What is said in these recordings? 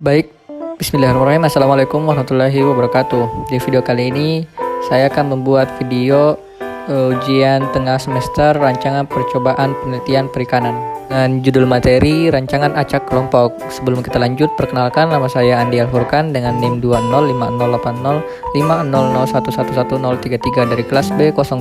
Baik, bismillahirrahmanirrahim. Assalamualaikum warahmatullahi wabarakatuh. Di video kali ini, saya akan membuat video ujian tengah semester rancangan percobaan penelitian perikanan. Dan judul materi, rancangan acak kelompok. Sebelum kita lanjut, perkenalkan nama saya Andi Alfurkan dengan NIM 2050805001111033 dari kelas B03.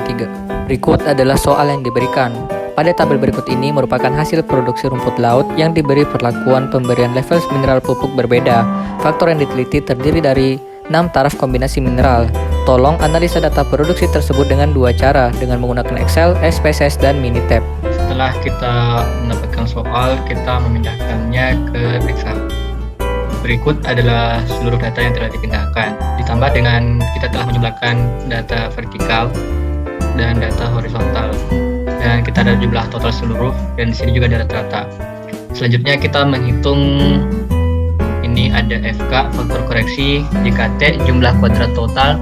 Berikut adalah soal yang diberikan. Pada tabel berikut ini merupakan hasil produksi rumput laut yang diberi perlakuan pemberian level mineral pupuk berbeda. Faktor yang diteliti terdiri dari 6 taraf kombinasi mineral. Tolong analisa data produksi tersebut dengan dua cara, dengan menggunakan Excel, SPSS, dan Minitab. Setelah kita mendapatkan soal, kita memindahkannya ke Excel. Berikut adalah seluruh data yang telah dipindahkan. Ditambah dengan kita telah menjumlahkan data vertikal dan data horizontal. Dan kita ada jumlah total seluruh, dan di sini juga ada rata-rata. Selanjutnya kita menghitung, ini ada FK faktor koreksi, JKT jumlah kuadrat total,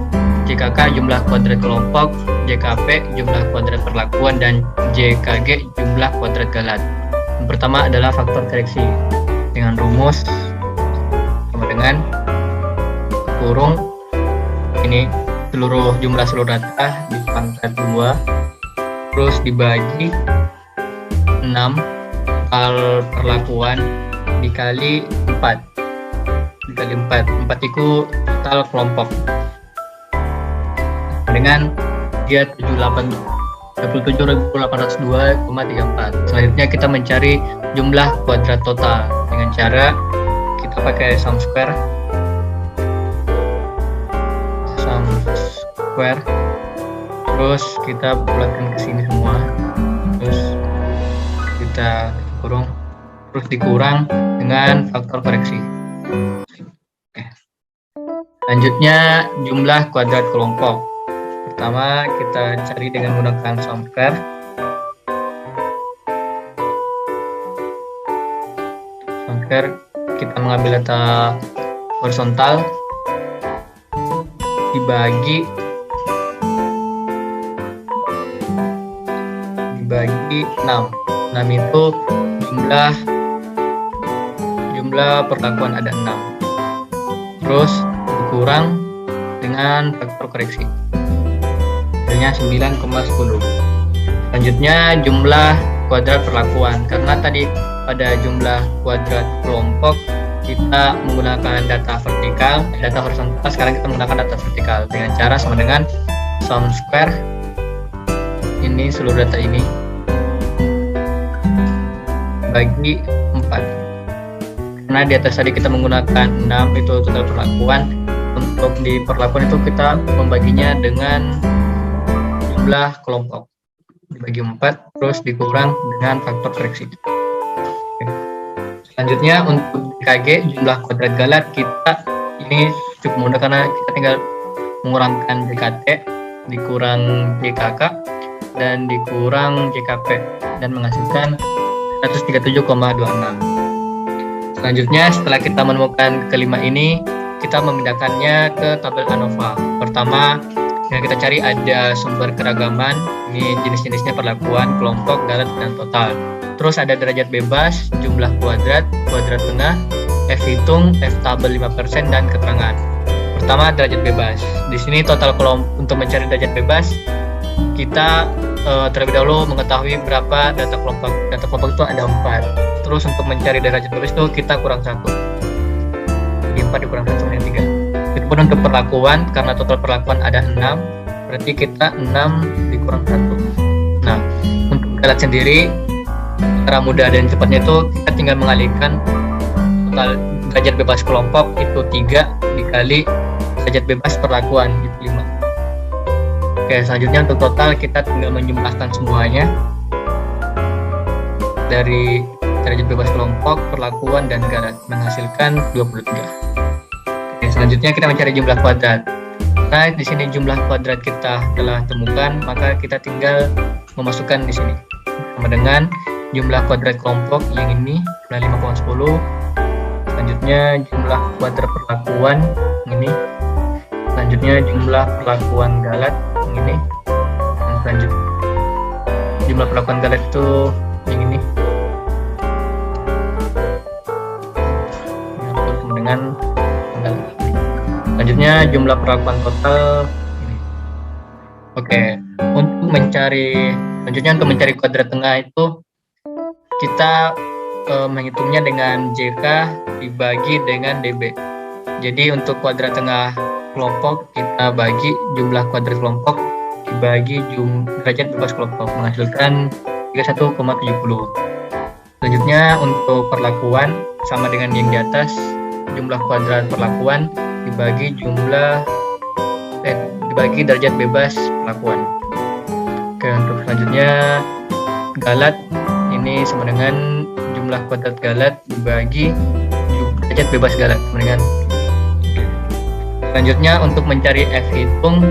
JKK jumlah kuadrat kelompok, JKP jumlah kuadrat perlakuan, dan JKG jumlah kuadrat galat. Yang pertama adalah faktor koreksi dengan rumus sama dengan kurung ini jumlah seluruh data dipangkat 2 terus dibagi 6 total perlakuan dikali 4 itu total kelompok dengan dia 27.802,34. Selanjutnya kita mencari jumlah kuadrat total dengan cara kita pakai sum square terus kita bulatkan ke sini semua, terus kita kurung, terus dikurang dengan faktor koreksi. Oke. Selanjutnya jumlah kuadrat kelompok. Pertama kita cari dengan menggunakan sum square. Kita mengambil data horizontal dibagi 6 itu jumlah perlakuan ada 6, terus dikurang dengan faktor koreksi hasilnya 9,10. Selanjutnya jumlah kuadrat perlakuan, karena tadi pada jumlah kuadrat kelompok kita menggunakan data vertikal, data horizontal, sekarang kita menggunakan data vertikal dengan cara sama dengan sum square ini seluruh data ini bagi 4. Karena di atas tadi kita menggunakan 6 itu total perlakuan, untuk di perlakuan itu kita membaginya dengan jumlah kelompok dibagi 4 terus dikurang dengan faktor koreksi. Oke. Selanjutnya untuk JKG jumlah kuadrat galat, kita ini cukup mudah karena kita tinggal mengurangkan JKT dikurang JKK dan dikurang JKP dan menghasilkan 137,26. Selanjutnya setelah kita menemukan kelima ini, kita memindahkannya ke tabel ANOVA. Pertama yang kita cari ada sumber keragaman, ini jenis-jenisnya perlakuan, kelompok, galat, dan total. Terus ada derajat bebas, jumlah kuadrat, kuadrat tengah, F hitung, F tabel 5%, dan keterangan. Pertama derajat bebas. Di sini total kelompok. Untuk mencari derajat bebas, kita terlebih dahulu mengetahui berapa data kelompok. Data kelompok itu ada 4. Terus untuk mencari derajat bebas itu kita kurang 1. Jadi 4 dikurang 1 sama 3. Itu pun untuk perlakuan, karena total perlakuan ada 6, berarti kita 6 dikurang 1. Nah, untuk galat sendiri, cara mudah dan cepatnya itu kita tinggal mengalihkan total derajat bebas kelompok itu 3 dikali derajat bebas perlakuan itu 5. Oke, selanjutnya untuk total kita tinggal menjumlahkan semuanya dari derajat bebas kelompok, perlakuan, dan galat menghasilkan 23. Oke, selanjutnya kita mencari jumlah kuadrat. Nah, di sini jumlah kuadrat kita telah temukan, maka kita tinggal memasukkan di sini sama dengan jumlah kuadrat kelompok yang ini 5,10. Selanjutnya jumlah kuadrat perlakuan yang ini. Selanjutnya jumlah perlakuan galat yang ini. Dan selanjutnya jumlah perlakuan galat itu yang ini. dengan tanggal ini. Selanjutnya jumlah perlakuan total ini. Oke, selanjutnya untuk mencari kuadrat tengah itu kita menghitungnya dengan JK dibagi dengan DB. Jadi untuk kuadrat tengah kelompok kita bagi jumlah kuadrat kelompok dibagi derajat bebas kelompok menghasilkan 31,70. Selanjutnya untuk perlakuan sama dengan yang di atas, jumlah kuadrat perlakuan dibagi derajat bebas perlakuan. Oke, untuk selanjutnya galat ini sama dengan jumlah kuadrat galat dibagi derajat bebas galat sama dengan. Selanjutnya untuk mencari F hitung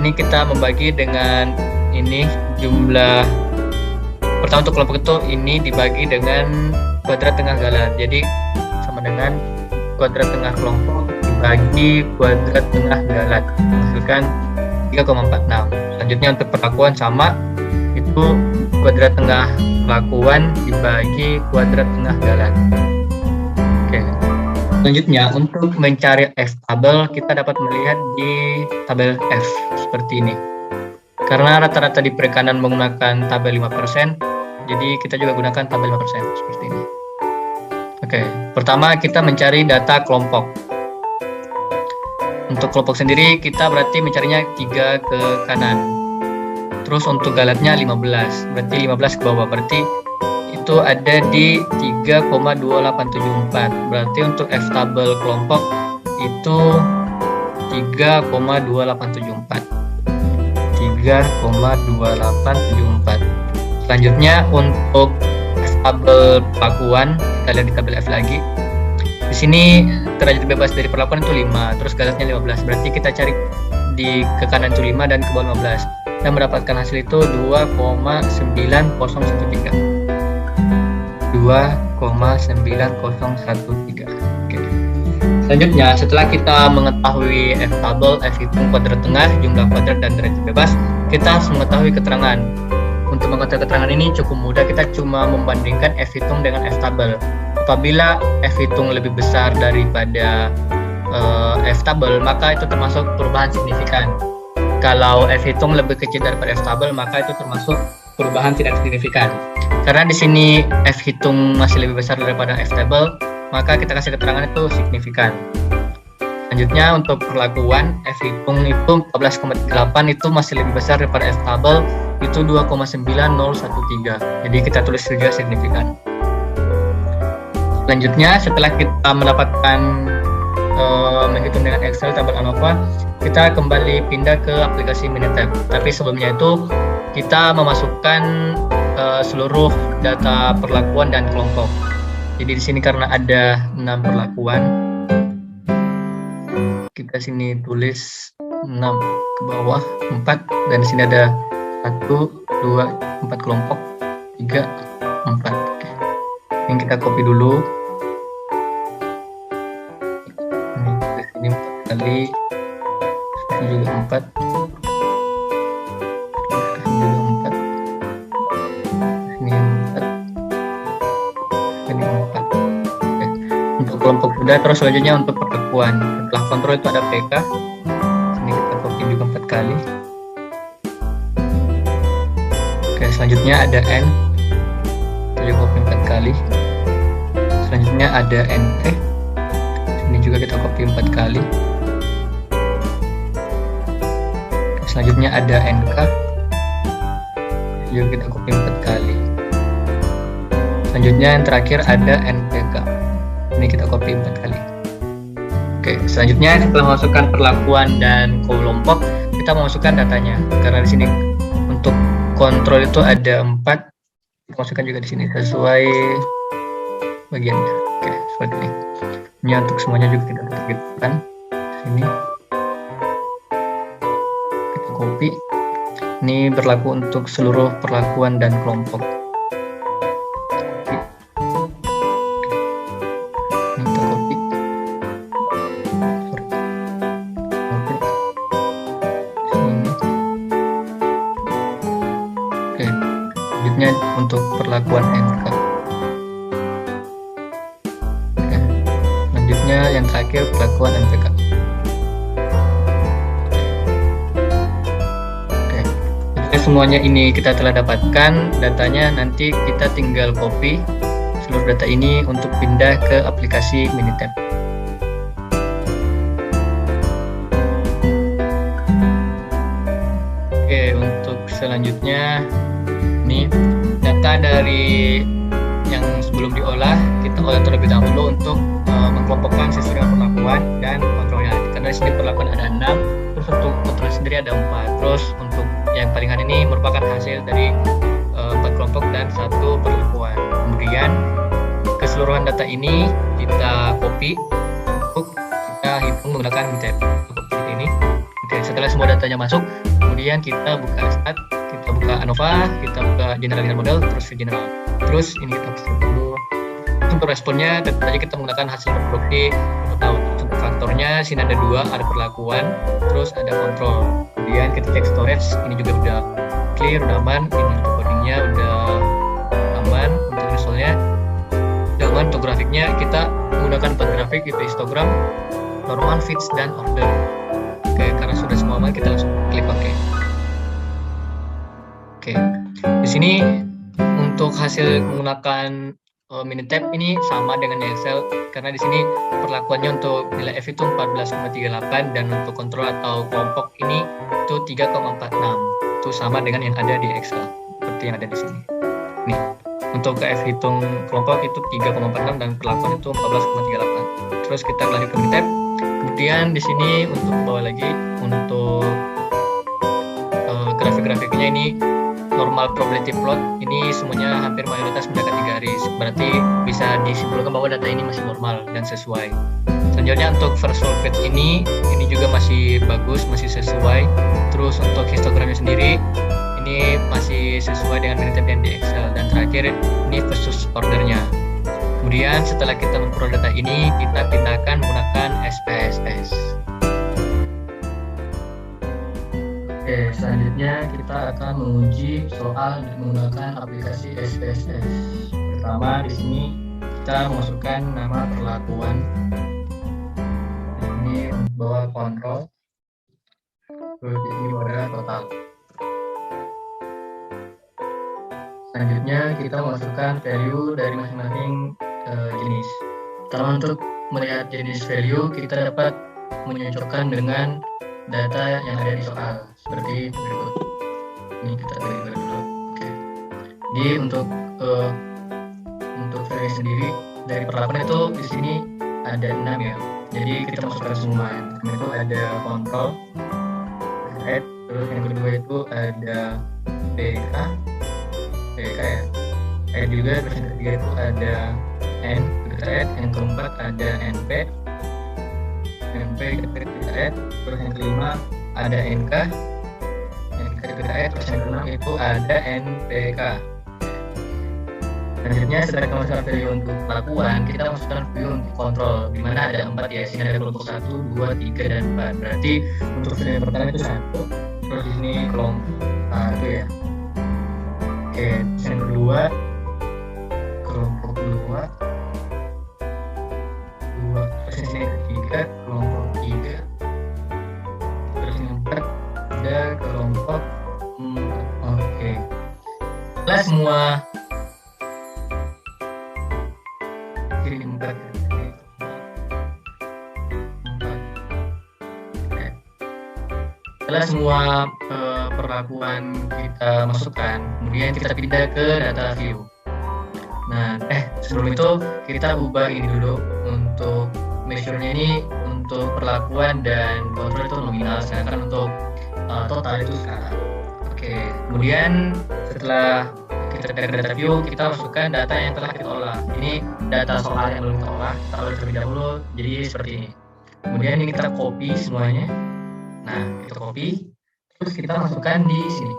ini kita membagi dengan ini jumlah pertama untuk kelompok itu ini dibagi dengan kuadrat tengah galat. Jadi sama dengan kuadrat tengah kelompok dibagi kuadrat tengah galat menghasilkan 3,46. Selanjutnya untuk perlakuan sama, itu kuadrat tengah perlakuan dibagi kuadrat tengah galat. Oke. Selanjutnya untuk mencari F tabel kita dapat melihat di tabel F seperti ini. Karena rata-rata di perikanan menggunakan tabel 5%, jadi kita juga gunakan tabel 5% seperti ini. Oke, pertama kita mencari data kelompok. Untuk kelompok sendiri kita berarti mencarinya 3 ke kanan. Terus untuk galatnya 15, berarti 15 ke bawah, berarti itu ada di 3,2874. Berarti untuk F tabel kelompok itu 3,2874. 3,2874. Selanjutnya untuk F tabel perlakuan, kita lihat di tabel F lagi. Di sini derajat bebas dari perlakuan itu 5, terus galatnya 15. Berarti kita cari di ke kanan itu 5 dan ke bawah 15. Dan mendapatkan hasil itu 2,9013. 2,9013. Oke. Selanjutnya, setelah kita mengetahui F tabel, F hitung, kuadrat tengah, jumlah kuadrat, dan derajat bebas, kita harus mengetahui keterangan. Untuk mengetahui keterangan ini cukup mudah, kita cuma membandingkan F hitung dengan F tabel. Apabila F hitung lebih besar daripada F tabel, maka itu termasuk perubahan signifikan. Kalau F hitung lebih kecil daripada F tabel, maka itu termasuk perubahan tidak signifikan. Karena di sini F hitung masih lebih besar daripada F tabel, maka kita kasih keterangan itu signifikan. Selanjutnya untuk perlakuan, F hitung itu 14,8 itu masih lebih besar daripada F tabel, itu 2,9013. Jadi kita tulis juga signifikan. Selanjutnya setelah kita mendapatkan menghitung dengan Excel tabel ANOVA, kita kembali pindah ke aplikasi Minitab. Tapi sebelumnya itu kita memasukkan seluruh data perlakuan dan kelompok. Jadi di sini karena ada 6 perlakuan, kita sini tulis 6 ke bawah 4, dan di sini ada 1, 2, 4 kelompok, 3, 4. Oke. Ini kita copy dulu. Ini 4 kali, ini juga 4, ini juga 4, ini 4, ini 4. Oke. Untuk kelompok sudah, terus selanjutnya untuk perlakuan. Setelah kontrol itu ada PK. Ini kita copy juga 4 kali. Oke, selanjutnya ada N. Kita juga copy 4 kali. Selanjutnya ada NT. Ini juga kita copy 4 kali. Selanjutnya ada NK. Juga kita copy 4 kali. Selanjutnya yang terakhir ada NPK. Ini kita copy 4 kali. Oke, selanjutnya setelah memasukkan perlakuan dan kelompok, kita memasukkan datanya. Karena di sini untuk kontrol itu ada 4. Kita masukkan juga di sini sesuai bagiannya. Oke, seperti ini. Ini untuk semuanya juga kita targetkan. Sini kita copy. Ini berlaku untuk seluruh perlakuan dan kelompok. Ini kita copy. Sini. Oke, selanjutnya untuk perlakuan NK. Selanjutnya yang terakhir perlakuan NPK. Oke, jika semuanya ini kita telah dapatkan datanya, nanti kita tinggal copy seluruh data ini untuk pindah ke aplikasi Minitab. Oke, untuk selanjutnya ini data dari yang sebelum diolah, kita olah terlebih dahulu untuk mengkelompokkan sesuai dengan perlakuan dan kontrolnya. Karena di sini perlakuan ada 6, terus untuk kontrol sendiri ada 4. Terus untuk yang paling kanan ini merupakan hasil dari 4 kelompok dan 1 perlakuan. Kemudian keseluruhan data ini kita copy untuk kita hitung menggunakan Minitab seperti ini. Oke, setelah semua datanya masuk, kemudian kita buka stat, kita buka ANOVA, kita buka general model, terus view general. Terus ini kita paste dulu. Untuk responnya tentu saja kita menggunakan hasil reproduksi laut. Untuk faktornya sini ada 2, ada perlakuan, terus ada kontrol. Kemudian kita cek storage, ini juga udah clear, udah aman. Ini untuk codingnya udah aman. Untuk resultnya udah aman. Untuk grafiknya kita menggunakan 4 grafik, itu histogram, normal, fits, dan order. Oke, karena sudah semua aman, kita langsung klik OK. Oke, di sini untuk hasil menggunakan Minitab ini sama dengan di Excel, karena di sini perlakuannya untuk nilai F itu 14,38 dan untuk kontrol atau kelompok ini itu 3,46. Itu sama dengan yang ada di Excel, seperti yang ada di sini. Nih, untuk ke F hitung kelompok itu 3,46 dan perlakuan itu 14,38. Terus kita lanjut ke Minitab. Kemudian di sini untuk bawah lagi untuk grafik-grafiknya ini normal probability plot, ini semuanya hampir mayoritas mendekati garis, berarti bisa disimpulkan bahwa data ini masih normal dan sesuai. Selanjutnya untuk virtual fit ini juga masih bagus, masih sesuai. Terus untuk histogramnya sendiri ini masih sesuai dengan Minitab yang di Excel. Dan terakhir ini versus ordernya. Kemudian setelah kita memperoleh data ini, kita pindahkan menggunakan SPSS. Oke, selanjutnya kita akan menguji soal menggunakan aplikasi SPSS. Pertama, di sini kita memasukkan nama perlakuan. Ini bawa kontrol. Terus di sini ada total. Selanjutnya kita memasukkan value dari masing-masing jenis. Pertama, untuk melihat jenis value, kita dapat menyocokkan dengan data yang ada di soal seperti berikut. Ini kita beri dulu. Oke. Jadi untuk value sendiri dari perlakuan itu di sini ada 6 ya. Jadi kita masukkan semua. Yang itu ada kontrol, add, terus yang kedua itu ada PK ya. Add juga, terus yang ketiga itu ada N, kita add, yang keempat ada NP kita add, terus yang kelima ada NK kita add, terus yang keenam itu ada NPK. Selanjutnya setelah kita masukkan value untuk perlakuan, kita masukkan value untuk kontrol, dimana ada 4 ya, sini ada kelompok 1, 2, 3, dan 4. Berarti untuk value yang pertama itu 1, terus di sini kelompok 1 ya. Oke, yang kedua kelompok 2, terus yang sini ketiga kelompok 3, terus yang 4 ada kelompok 4. Oke, setelah semua ini 4. Setelah semua perlakuan kita masukkan, kemudian kita pindah ke data view. Nah, sebelum itu kita ubah ini dulu. Untuk measure-nya ini untuk perlakuan dan kontrol itu nominal, sedangkan untuk total itu sekarang. Oke, kemudian setelah kita dari data view, kita masukkan data yang telah kita olah. Ini data soal yang belum kita olah, kita olah terlebih dahulu, jadi seperti ini. Kemudian ini kita copy semuanya. Nah, kita copy, terus kita masukkan di sini.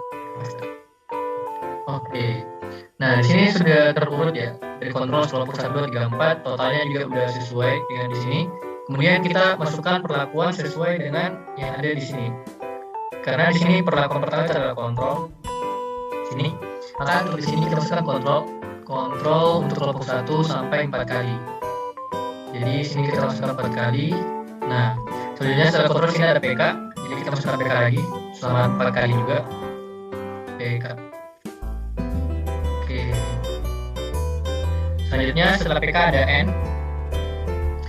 Oke. Nah, di sini sudah terurut ya, dari kontrol kelompok 1, 2, 3, 4, totalnya juga sudah sesuai dengan di sini. Kemudian kita masukkan perlakuan sesuai dengan yang ada di sini. Karena di sini perlakuan pertama itu adalah kontrol. Sini. Maka untuk di sini kita masukkan kontrol untuk kelompok 1 sampai 4 kali. Jadi sini kita masukkan 4 kali. Nah, selanjutnya setelah kontrol sini ada PK. Jadi kita masukkan PK lagi selama 4 kali juga. PK. Oke. Selanjutnya setelah PK ada N.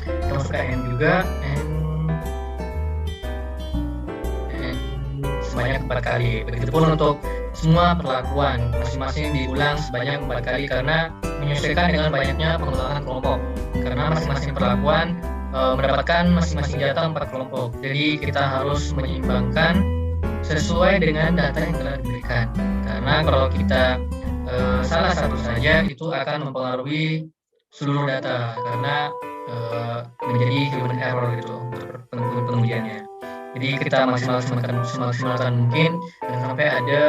Kita masukkan N juga. N sebanyak 4 kali. Begitupun untuk semua perlakuan, masing-masing diulang sebanyak 4 kali karena menyesuaikan dengan banyaknya pengembangan kelompok. Karena masing-masing perlakuan mendapatkan masing-masing jatah 4 kelompok. Jadi kita harus menyeimbangkan sesuai dengan data yang telah diberikan. Karena kalau kita salah satu saja itu akan mempengaruhi seluruh data karena menjadi human error gitu pengujiannya. Jadi kita maksimalkan mungkin dan sampai ada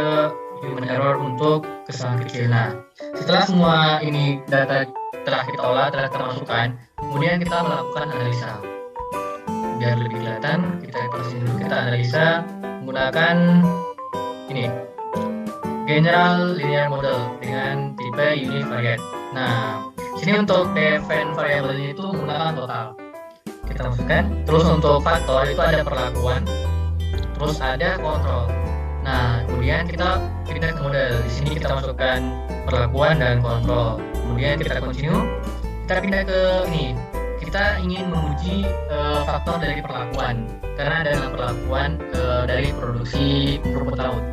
human error untuk kesalahan kecil. Nah, setelah semua ini data telah kita olah, telah kita masukkan, kemudian kita melakukan analisa. Biar lebih kelihatan, kita analisa menggunakan ini General Linear Model dengan tipe univariate. Nah, sini untuk define variabelnya itu menggunakan total. Kita masukkan. Terus untuk faktor itu ada perlakuan, terus ada kontrol. Nah, kemudian kita pindah ke model. Di sini kita masukkan perlakuan dan kontrol. Kemudian kita continue. Kita pindah ke ini. Kita ingin menguji faktor dari perlakuan karena ada dalam perlakuan dari produksi rumput laut.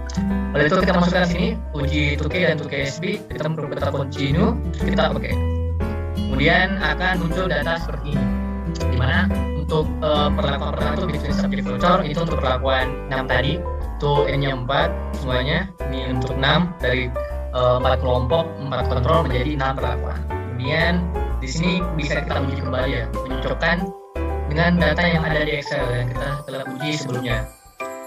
Oleh itu kita masukkan sini uji 2K dan 2KSB. Kita continue. Kita pakai. Kemudian akan muncul data seperti ini. Dimana untuk perlakuan itu between subject voucher itu untuk perlakuan 6 tadi itu N-nya 4 semuanya, ini untuk 6 dari 4 kelompok 4 kontrol menjadi 6 perlakuan. Kemudian di sini bisa kita uji kembali ya, menyocokkan dengan data yang ada di Excel yang kita telah uji sebelumnya,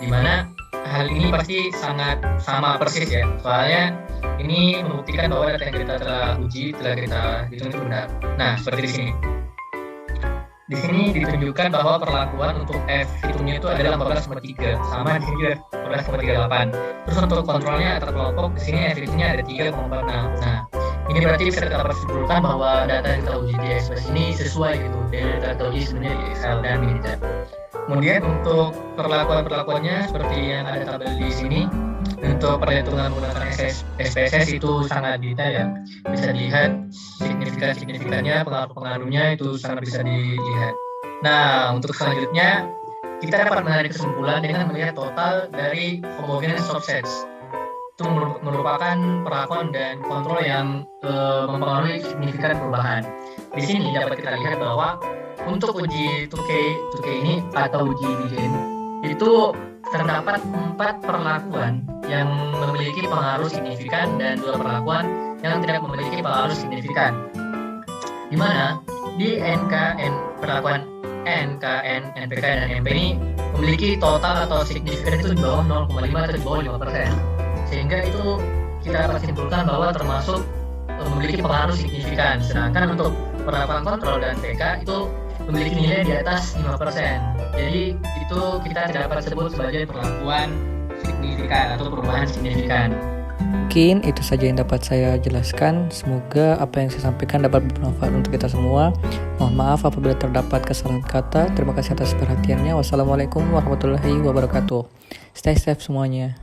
dimana hal ini pasti sangat sama persis ya, soalnya ini membuktikan bahwa data yang kita telah uji telah kita hitung itu benar. Nah, seperti di sini. Di sini ditunjukkan bahwa perlakuan untuk F hitungnya itu adalah 14,3, sama di sini juga 14,38. Terus untuk kontrolnya antar kelompok di sini F hitungnya ada 3,46. Nah, ini berarti bisa kita simpulkan bahwa data yang kita uji di Express ini sesuai gitu dengan data kita uji sebenarnya di Excel dan Minitab. Kemudian untuk perlakuannya seperti yang ada tabel di sini. Untuk perhitungan menggunakan SPSS itu sangat detail ya, bisa dilihat signifikannya, pengaruh-pengaruhnya itu sangat bisa dilihat. Nah, untuk selanjutnya kita dapat menarik kesimpulan dengan melihat total dari homogeneous subsets. Itu merupakan perlakuan dan kontrol yang mempengaruhi signifikan perubahan. Di sini dapat kita lihat bahwa untuk uji 2K ini atau uji Bigen itu terdapat 4 perlakuan yang memiliki pengaruh signifikan dan 2 perlakuan yang tidak memiliki pengaruh signifikan. Di mana di perlakuan NKN, NPK, dan MP ini memiliki total atau signifikan itu di bawah 0,5 atau di bawah 5%. Sehingga itu kita dapat simpulkan bahwa termasuk memiliki pengaruh signifikan. Sedangkan untuk perlakuan kontrol dan PK itu memiliki nilai di atas 5%. Jadi itu kita tidak dapat sebut sebagai perlakuan signifikan atau perubahan signifikan. Mungkin itu saja yang dapat saya jelaskan. Semoga apa yang saya sampaikan dapat bermanfaat untuk kita semua. Mohon maaf apabila terdapat kesalahan kata. Terima kasih atas perhatiannya. Wassalamualaikum warahmatullahi wabarakatuh. Stay safe semuanya.